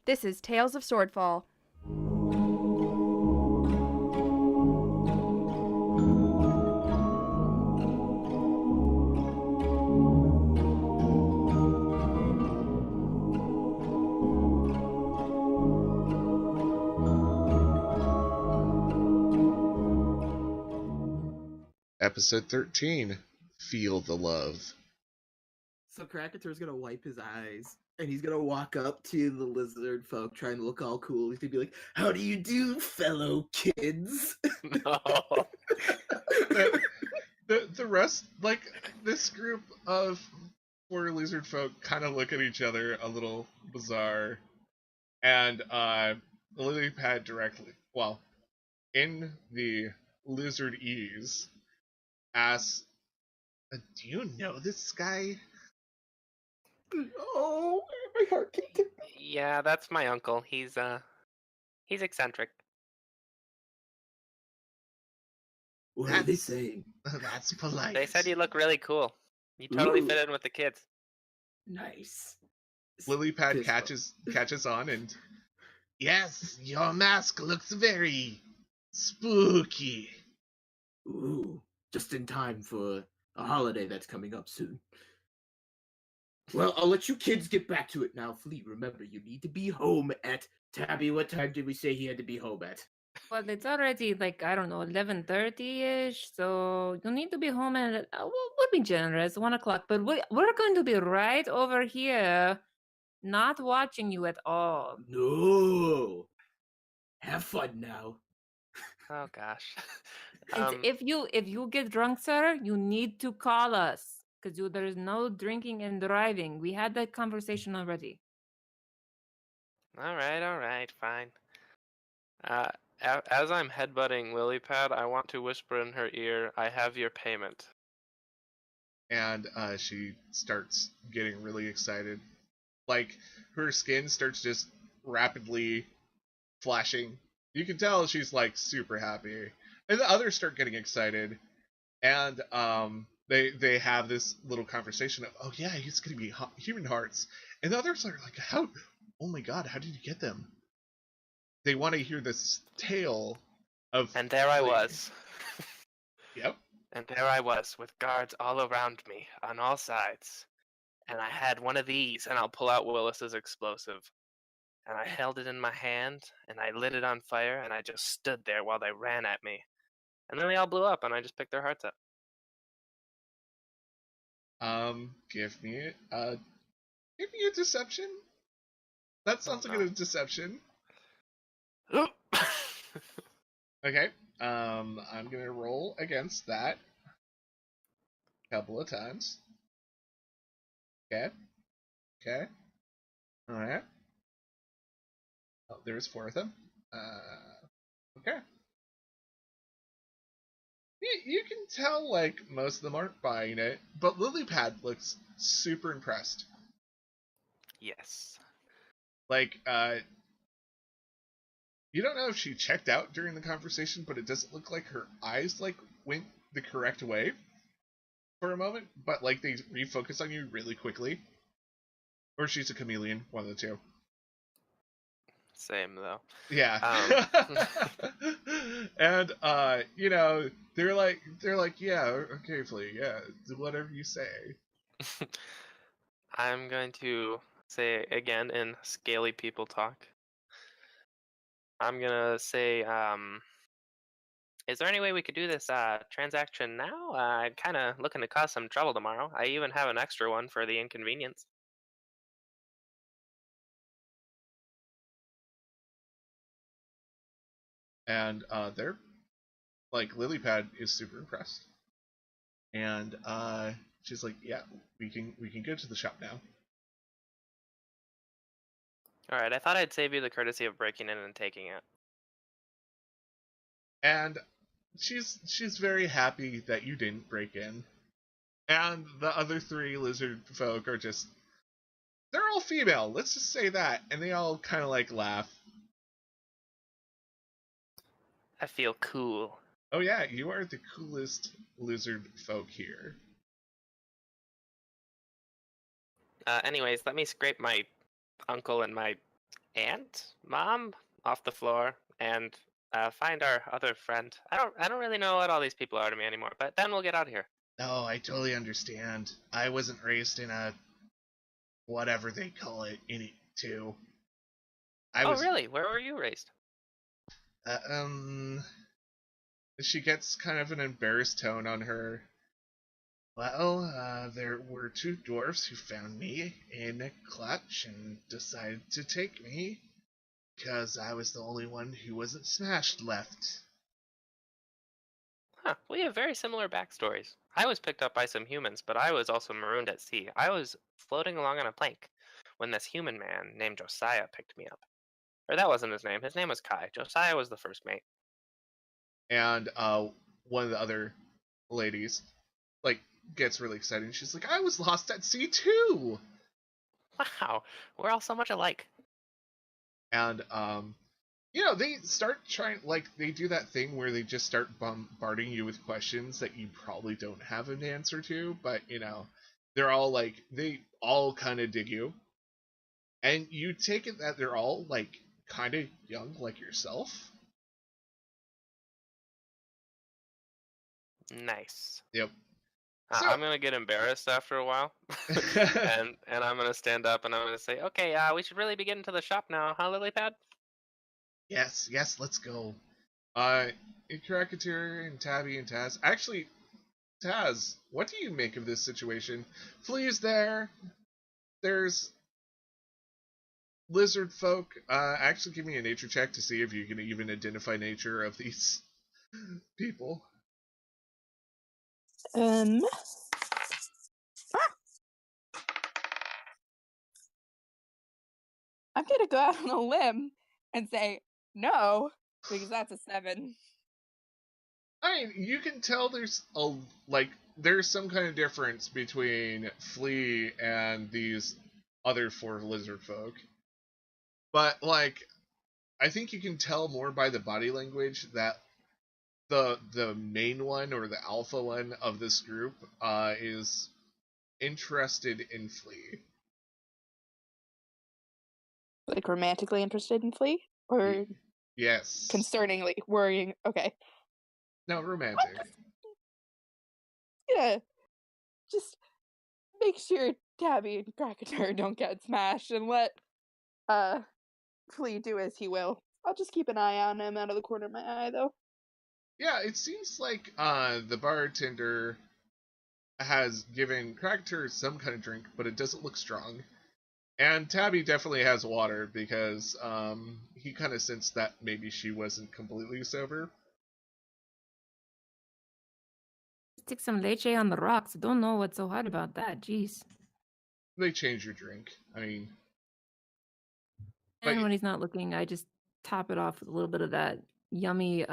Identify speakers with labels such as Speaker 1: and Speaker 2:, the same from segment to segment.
Speaker 1: This is Tales of Swordfall.
Speaker 2: Episode 13, Feel the Love.
Speaker 3: So Krakator's gonna wipe his eyes, and he's gonna walk up to the lizard folk trying to look all cool. He's gonna be like, "How do you do, fellow kids?"
Speaker 4: No.
Speaker 2: The rest, like, this group of four lizard folk kind of look at each other a little bizarre. And the lily pad directly, well, in the lizardese, asks, do you know this guy?
Speaker 3: Oh, my heart kicked.
Speaker 4: Yeah, that's my uncle. He's eccentric.
Speaker 3: What are they saying?
Speaker 2: That's polite.
Speaker 4: They said you look really cool. You totally
Speaker 3: Ooh.
Speaker 4: fit in with the kids.
Speaker 3: Nice.
Speaker 2: Lilypad
Speaker 3: Fist
Speaker 2: catches on and, yes, your mask looks very spooky.
Speaker 3: bump. Ooh, just in time for a holiday that's coming up soon. Well, I'll let you kids get back to it now. Flea, remember, you need to be home at... Tabby, what time did we say he had to be home at?
Speaker 5: Well, it's already like, I don't know, 11:30-ish, so you need to be home at, we'll be generous, 1 o'clock, but we're going to be right over here, not watching you at all.
Speaker 3: No! Have fun now.
Speaker 4: Oh gosh.
Speaker 5: And if you get drunk, sir, you need to call us, because there is no drinking and driving. We had that conversation already.
Speaker 4: All right, fine. As I'm headbutting Lilypad, I want to whisper in her ear, "I have your payment."
Speaker 2: And she starts getting really excited. Like, her skin starts just rapidly flashing. You can tell she's, like, super happy. And the others start getting excited. And they have this little conversation of, oh yeah, he's going to be human hearts. And the others are like, how? Oh my god, how did you get them? They want to hear this tale of...
Speaker 4: And there I was.
Speaker 2: Yep.
Speaker 4: And there I was, with guards all around me, on all sides. And I had one of these, and I'll pull out Willis's explosive. And I held it in my hand, and I lit it on fire, and I just stood there while they ran at me. And then they all blew up, and I just picked their hearts up.
Speaker 2: Give me a deception. That sounds like a deception. Okay. I'm gonna roll against that a couple of times. Okay. All right. Oh, there's 4 of them. Okay. You can tell, like, most of them aren't buying it, but Lilypad looks super impressed.
Speaker 4: Yes.
Speaker 2: Like, you don't know if she checked out during the conversation, but it doesn't look like her eyes, like, went the correct way for a moment, but, like, they refocus on you really quickly. Or she's a chameleon, one of the two.
Speaker 4: Same, though.
Speaker 2: Yeah. And, you know, they're like, yeah, okay, Flea, yeah, do whatever you say.
Speaker 4: I'm going to say again in scaly people talk. I'm gonna say, is there any way we could do this transaction now? I'm kind of looking to cause some trouble tomorrow. I even have an extra one for the inconvenience.
Speaker 2: And they're like, Lilypad is super impressed, and she's like, yeah, we can go to the shop now.
Speaker 4: All right, I thought I'd save you the courtesy of breaking in and taking it.
Speaker 2: And she's very happy that you didn't break in. And the other 3 lizard folk are just, they're all female, let's just say that, and they all kind of like laugh.
Speaker 4: I feel cool.
Speaker 2: Oh yeah, you are the coolest lizard folk here.
Speaker 4: Anyways, let me scrape my uncle and my Aunt, Mom, off the floor, and find our other friend. I don't really know what all these people are to me anymore. But then we'll get out of here.
Speaker 2: No, I totally understand. I wasn't raised in a whatever they call it too. I
Speaker 4: Oh,
Speaker 2: was
Speaker 4: really? Where were you raised?
Speaker 2: uh, she gets kind of an embarrassed tone on her. Well, there were two dwarfs who found me in a clutch and decided to take me because I was the only one who wasn't smashed left.
Speaker 4: Huh, we have very similar backstories. I was picked up by some humans, but I was also marooned at sea. I was floating along on a plank when this human man named Josiah picked me up. Or that wasn't his name. His name was Kai. Josiah was the first mate.
Speaker 2: And one of the other ladies, like, gets really excited. And she's like, I was lost at sea too!
Speaker 4: Wow, we're all so much alike.
Speaker 2: And, they start trying, like, they do that thing where they just start bombarding you with questions that you probably don't have an answer to, but, they're all, like, they all kind of dig you. And you take it that they're all, like, kind of young, like yourself.
Speaker 4: Nice.
Speaker 2: Yep.
Speaker 4: I'm gonna get embarrassed after a while, and I'm gonna stand up and I'm gonna say, "Okay, we should really be getting to the shop now, huh, Lilypad?"
Speaker 2: Yes, let's go. Krakatur and Tabby and Taz. Actually, Taz, what do you make of this situation? Flea's there. There's lizard folk. Actually, give me a nature check to see if you can even identify nature of these people.
Speaker 1: I'm gonna go out on a limb and say no, because that's a 7.
Speaker 2: I mean, you can tell there's there's some kind of difference between Flea and these other 4 lizard folk. But I think you can tell more by the body language that the main one or the alpha one of this group is interested in Flea.
Speaker 1: Like romantically interested in Flea? Or
Speaker 2: Yes.
Speaker 1: concerningly worrying? Okay.
Speaker 2: No, romantic.
Speaker 1: Yeah. Just make sure Tabby and Krakatur don't get smashed and let Flea do as he will. I'll just keep an eye on him out of the corner of my eye, though.
Speaker 2: Yeah, it seems like the bartender has given Krakatur some kind of drink, but it doesn't look strong. And Tabby definitely has water because he kind of sensed that maybe she wasn't completely sober.
Speaker 5: Stick some leche on the rocks. I don't know what's so hard about that. Jeez.
Speaker 2: They change your drink. I mean,
Speaker 5: And when he's not looking, I just top it off with a little bit of that yummy,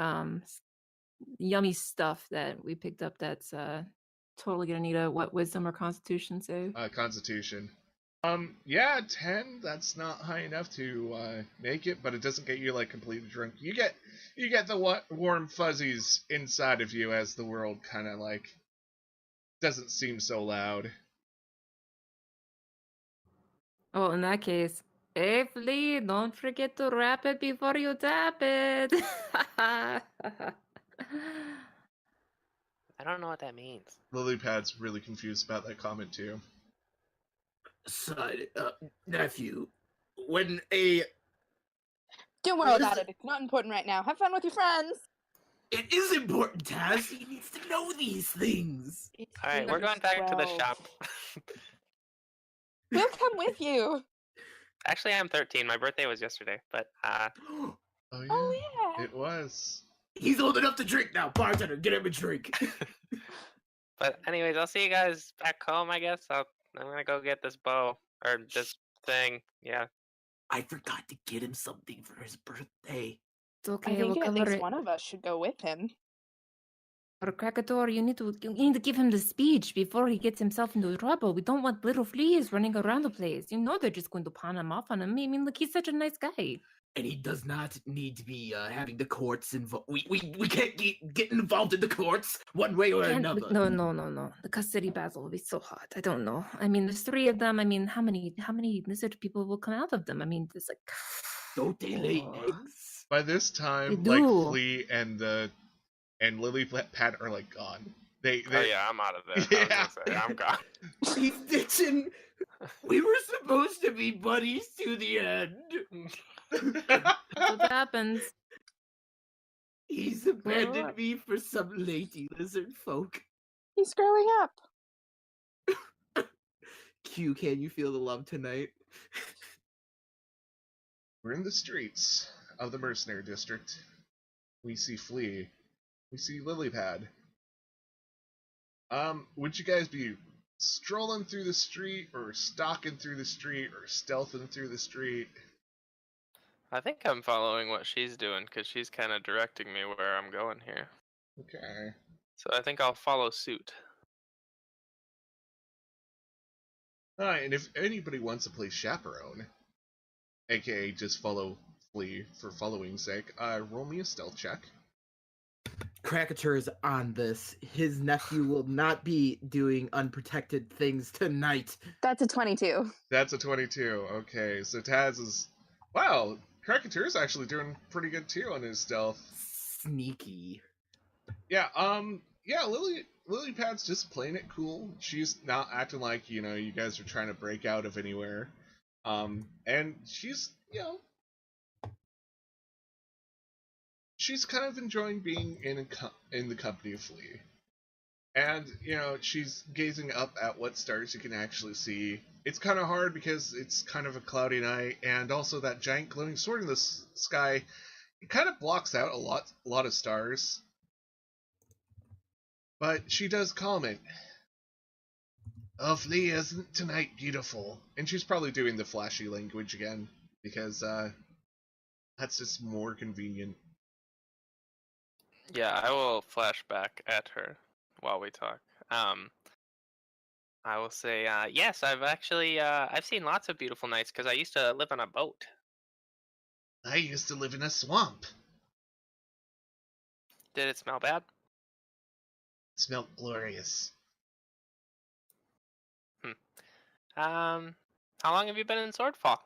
Speaker 5: yummy stuff that we picked up. That's totally gonna need a what wisdom or constitution save?
Speaker 2: Constitution. Yeah, 10. That's not high enough to make it, but it doesn't get you like completely drunk. You get the warm fuzzies inside of you as the world kind of like doesn't seem so loud.
Speaker 5: Oh, in that case, hey Flea, don't forget to wrap it before you tap it.
Speaker 4: I don't know what that means.
Speaker 2: Lilypad's really confused about that comment too.
Speaker 3: Son, nephew, when a...
Speaker 1: Don't worry about it. It's not important right now. Have fun with your friends.
Speaker 3: It is important, Taz. He needs to know these things.
Speaker 4: All right, we're going back to the shop.
Speaker 1: We'll come with you.
Speaker 4: Actually, I'm 13. My birthday was yesterday, but
Speaker 2: Oh yeah.
Speaker 1: Oh, yeah.
Speaker 2: It was.
Speaker 3: He's old enough to drink now. Bartender, get him a drink.
Speaker 4: But anyways, I'll see you guys back home, I guess. I'm gonna go get this bow or this thing. Yeah.
Speaker 3: I forgot to get him something for his birthday.
Speaker 5: It's okay.
Speaker 1: I think
Speaker 5: we'll
Speaker 1: at
Speaker 5: cover
Speaker 1: least
Speaker 5: it.
Speaker 1: one of us should go with him.
Speaker 5: Or Krakator, you need to give him the speech before he gets himself into trouble. We don't want little fleas running around the place. You know they're just going to pawn him off on him. I mean, look, he's such a nice guy.
Speaker 3: And he does not need to be having the courts involved. We can't get involved in the courts one way or another.
Speaker 5: No. The custody battle will be so hot. I don't know. I mean, there's 3 of them. I mean, how many lizard people will come out of them? I mean, there's like
Speaker 3: Don't they lay
Speaker 5: Oh.
Speaker 3: eggs?
Speaker 2: By this time,
Speaker 5: They
Speaker 2: like
Speaker 5: do.
Speaker 2: Flea and Lily Pad are like gone. They
Speaker 4: Oh yeah, I'm out of there. I was
Speaker 2: Yeah.
Speaker 4: gonna say, I'm gone.
Speaker 3: He's ditching. We were supposed to be buddies to the end.
Speaker 5: That's what happens.
Speaker 3: He's abandoned
Speaker 5: Alright.
Speaker 3: me for some lady lizard folk.
Speaker 1: He's growing up.
Speaker 3: Q, can you feel the love tonight?
Speaker 2: We're in the streets of the mercenary district. We see Flea. We see Lilypad. Would you guys be strolling through the street, or stalking through the street, or stealthing through the street?
Speaker 4: I think I'm following what she's doing because she's kind of directing me where I'm going here.
Speaker 2: Okay.
Speaker 4: So I think I'll follow suit.
Speaker 2: Alright, and if anybody wants to play chaperone, aka just follow Flea for following's sake, roll me a stealth check.
Speaker 3: Krakatur is on this. His nephew will not be doing unprotected things tonight.
Speaker 1: That's a 22.
Speaker 2: That's a 22. Okay, so Taz is... Wow, Krakatur's actually doing pretty good too on his stealth.
Speaker 3: Sneaky.
Speaker 2: Yeah, Lilypad's just playing it cool. She's not acting like, you guys are trying to break out of anywhere. And she's, she's kind of enjoying being in the company of Flea. And, she's gazing up at what stars you can actually see. It's kind of hard because it's kind of a cloudy night, and also that giant glowing sword in the sky, it kind of blocks out a lot of stars. But she does comment, "Oh, Flea, isn't tonight beautiful?" And she's probably doing the flashy language again, because that's just more convenient.
Speaker 4: Yeah, I will flash back at her while we talk. I will say, yes, I've actually, I've seen lots of beautiful nights because I used to live on a boat.
Speaker 2: I used to live in a swamp.
Speaker 4: Did it smell bad?
Speaker 2: It smelled glorious.
Speaker 4: How long have you been in Swordfall?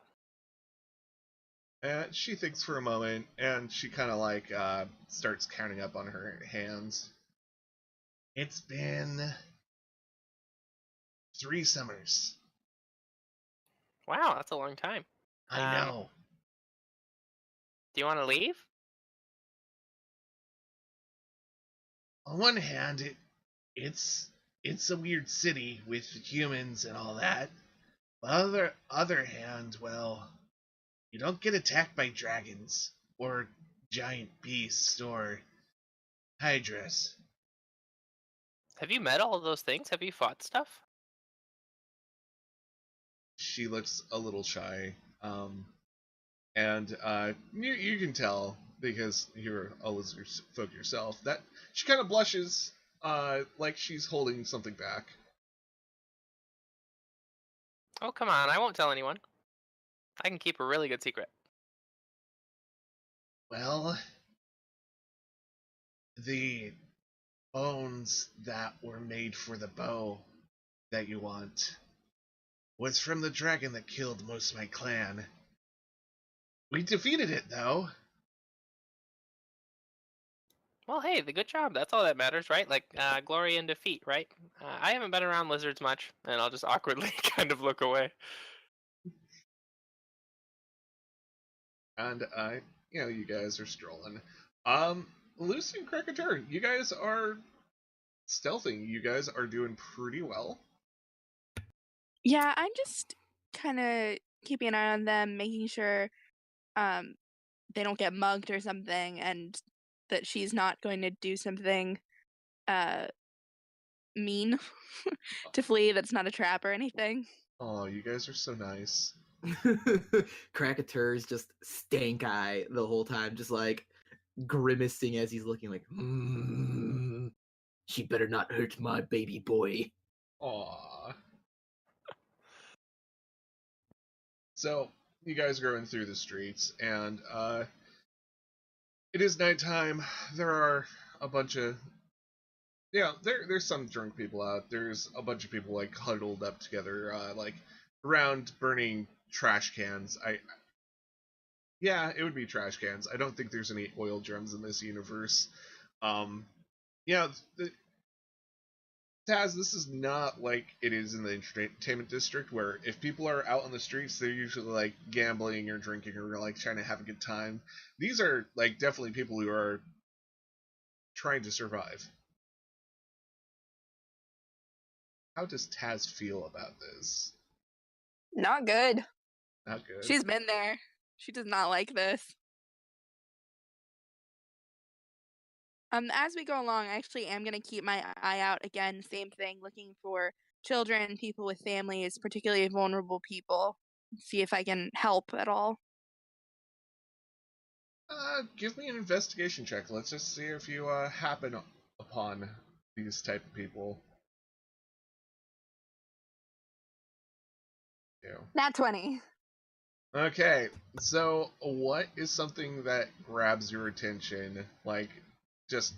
Speaker 2: She thinks for a moment, and she kind of starts counting up on her hands. It's been 3 summers.
Speaker 4: Wow, that's a long time.
Speaker 2: I know.
Speaker 4: Do you want to leave?
Speaker 2: On one hand, it's a weird city with humans and all that. But on the other hand, well, you don't get attacked by dragons or giant beasts or hydras.
Speaker 4: Have you met all of those things? Have you fought stuff?
Speaker 2: She looks a little shy, and you can tell, because you're a lizard folk yourself, that she kind of blushes, like she's holding something back.
Speaker 4: Oh, come on, I won't tell anyone. I can keep a really good secret.
Speaker 2: Well, the bones that were made for the bow that you want was from the dragon that killed most of my clan. We defeated it, though.
Speaker 4: Well, hey, the good job. That's all that matters, right? Like, glory and defeat, right? I haven't been around lizards much, and I'll just awkwardly kind of look away.
Speaker 2: And, you guys are strolling. Lucy and Krakatur, you guys are stealthing. You guys are doing pretty well.
Speaker 1: Yeah, I'm just kind of keeping an eye on them, making sure they don't get mugged or something, and that she's not going to do something mean to Flea that's not a trap or anything.
Speaker 2: Oh, you guys are so nice.
Speaker 3: Krakatur's just stank eye the whole time, just like grimacing as he's looking like, she better not hurt my baby boy.
Speaker 2: Aww. So, you guys are going through the streets, and it is nighttime. There are a bunch of... Yeah, there's some drunk people out. There's a bunch of people, huddled up together, around burning trash cans. Yeah, it would be trash cans. I don't think there's any oil drums in this universe. Yeah, Taz, this is not like it is in the entertainment district, where if people are out on the streets, they're usually like gambling or drinking or like trying to have a good time. These are like definitely people who are trying to survive. How does Taz feel about this?
Speaker 1: Not good.
Speaker 2: Not good.
Speaker 1: She's been there. She does not like this. As we go along, I actually am gonna keep my eye out again. Same thing, looking for children, people with families, particularly vulnerable people. See if I can help at all.
Speaker 2: Give me an investigation check. Let's just see if you happen upon these type of people. Yeah.
Speaker 1: Nat 20.
Speaker 2: Okay, so what is something that grabs your attention, like, just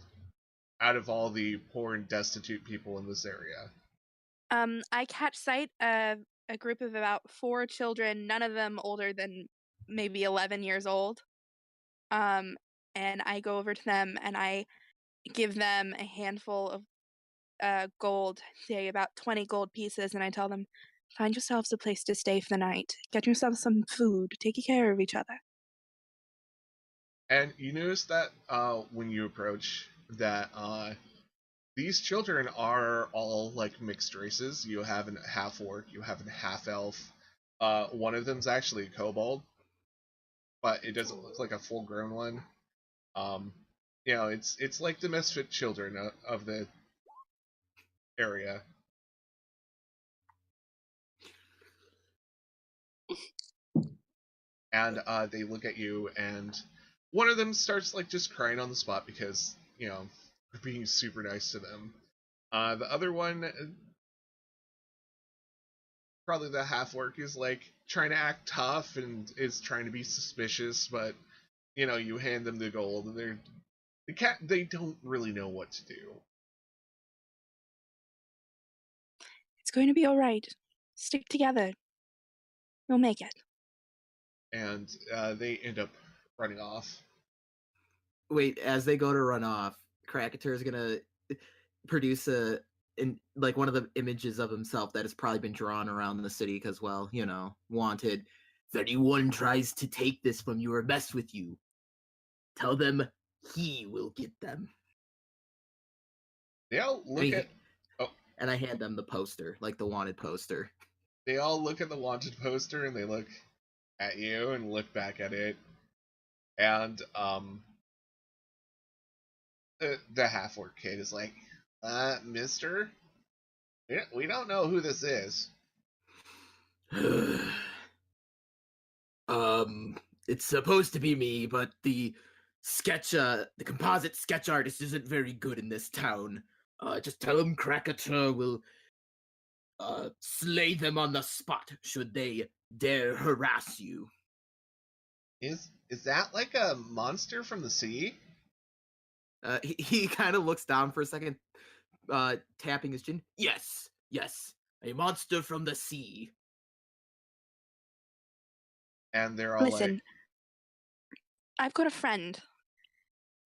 Speaker 2: out of all the poor and destitute people in this area?
Speaker 1: I catch sight of a group of about 4 children, none of them older than maybe 11 years old. And I go over to them and I give them a handful of gold, say about 20 gold pieces, and I tell them, find yourselves a place to stay for the night. Get yourself some food. Take care of each other.
Speaker 2: And you notice that when you approach that these children are all like mixed races. You have a half orc, you have a half elf. One of them's actually a kobold, but it doesn't look like a full grown one. It's like the misfit children of the area. And they look at you, and one of them starts like just crying on the spot because you're being super nice to them. The other one, probably the half orc, is like trying to act tough and is trying to be suspicious, but you hand them the gold, and they don't really know what to do.
Speaker 1: It's going to be all right. Stick together. You'll make it.
Speaker 2: And they end up running off.
Speaker 3: Wait, as they go to run off, Krakator is gonna produce one of the images of himself that has probably been drawn around the city because, well, wanted. If anyone tries to take this from you or mess with you, tell them he will get them.
Speaker 2: They all look at. Oh.
Speaker 3: And I hand them the poster, like the wanted poster.
Speaker 2: They all look at the wanted poster and they look at you and look back at it. And the half orc kid is like, mister? We don't know who this is.
Speaker 3: It's supposed to be me, but the composite sketch artist isn't very good in this town. Just tell him Krakator will slay them on the spot should they dare harass you.
Speaker 2: Is that like a monster from the sea?
Speaker 3: He kind of looks down for a second, tapping his chin. Yes, a monster from the sea.
Speaker 2: And they're all
Speaker 1: Listen, I've got a friend.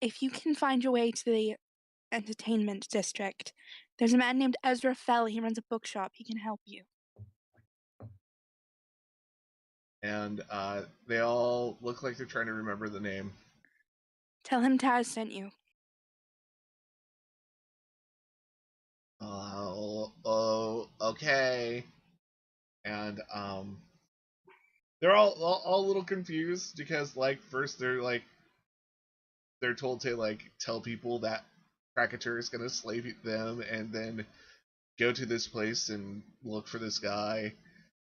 Speaker 1: If you can find your way to the entertainment district, there's a man named Ezra Fell. He runs a bookshop. He can help you.
Speaker 2: And they all look like they're trying to remember the name.
Speaker 1: Tell him Taz sent you.
Speaker 2: Oh, okay. And they're all a little confused because first they're told to tell people that Krakator is gonna slay them, and then go to this place and look for this guy.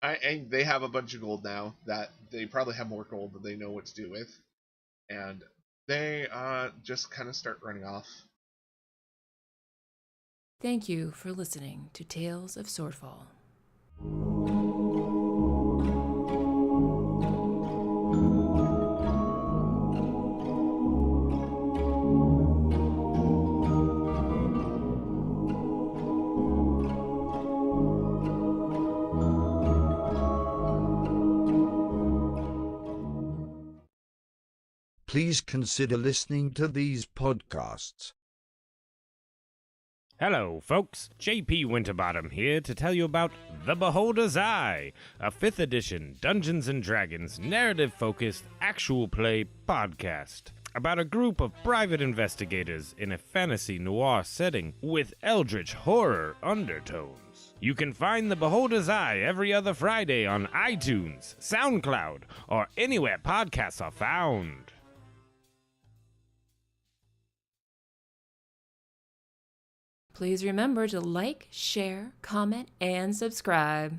Speaker 2: And they have a bunch of gold now that they probably have more gold than they know what to do with, and they just kind of start running off.
Speaker 5: Thank you for listening to Tales of Swordfall.
Speaker 6: please consider listening to these podcasts.
Speaker 7: Hello, folks. JP Winterbottom here to tell you about The Beholder's Eye, a 5th edition Dungeons & Dragons narrative-focused actual play podcast about a group of private investigators in a fantasy noir setting with eldritch horror undertones. You can find The Beholder's Eye every other Friday on iTunes, SoundCloud, or anywhere podcasts are found.
Speaker 5: Please remember to like, share, comment, and subscribe.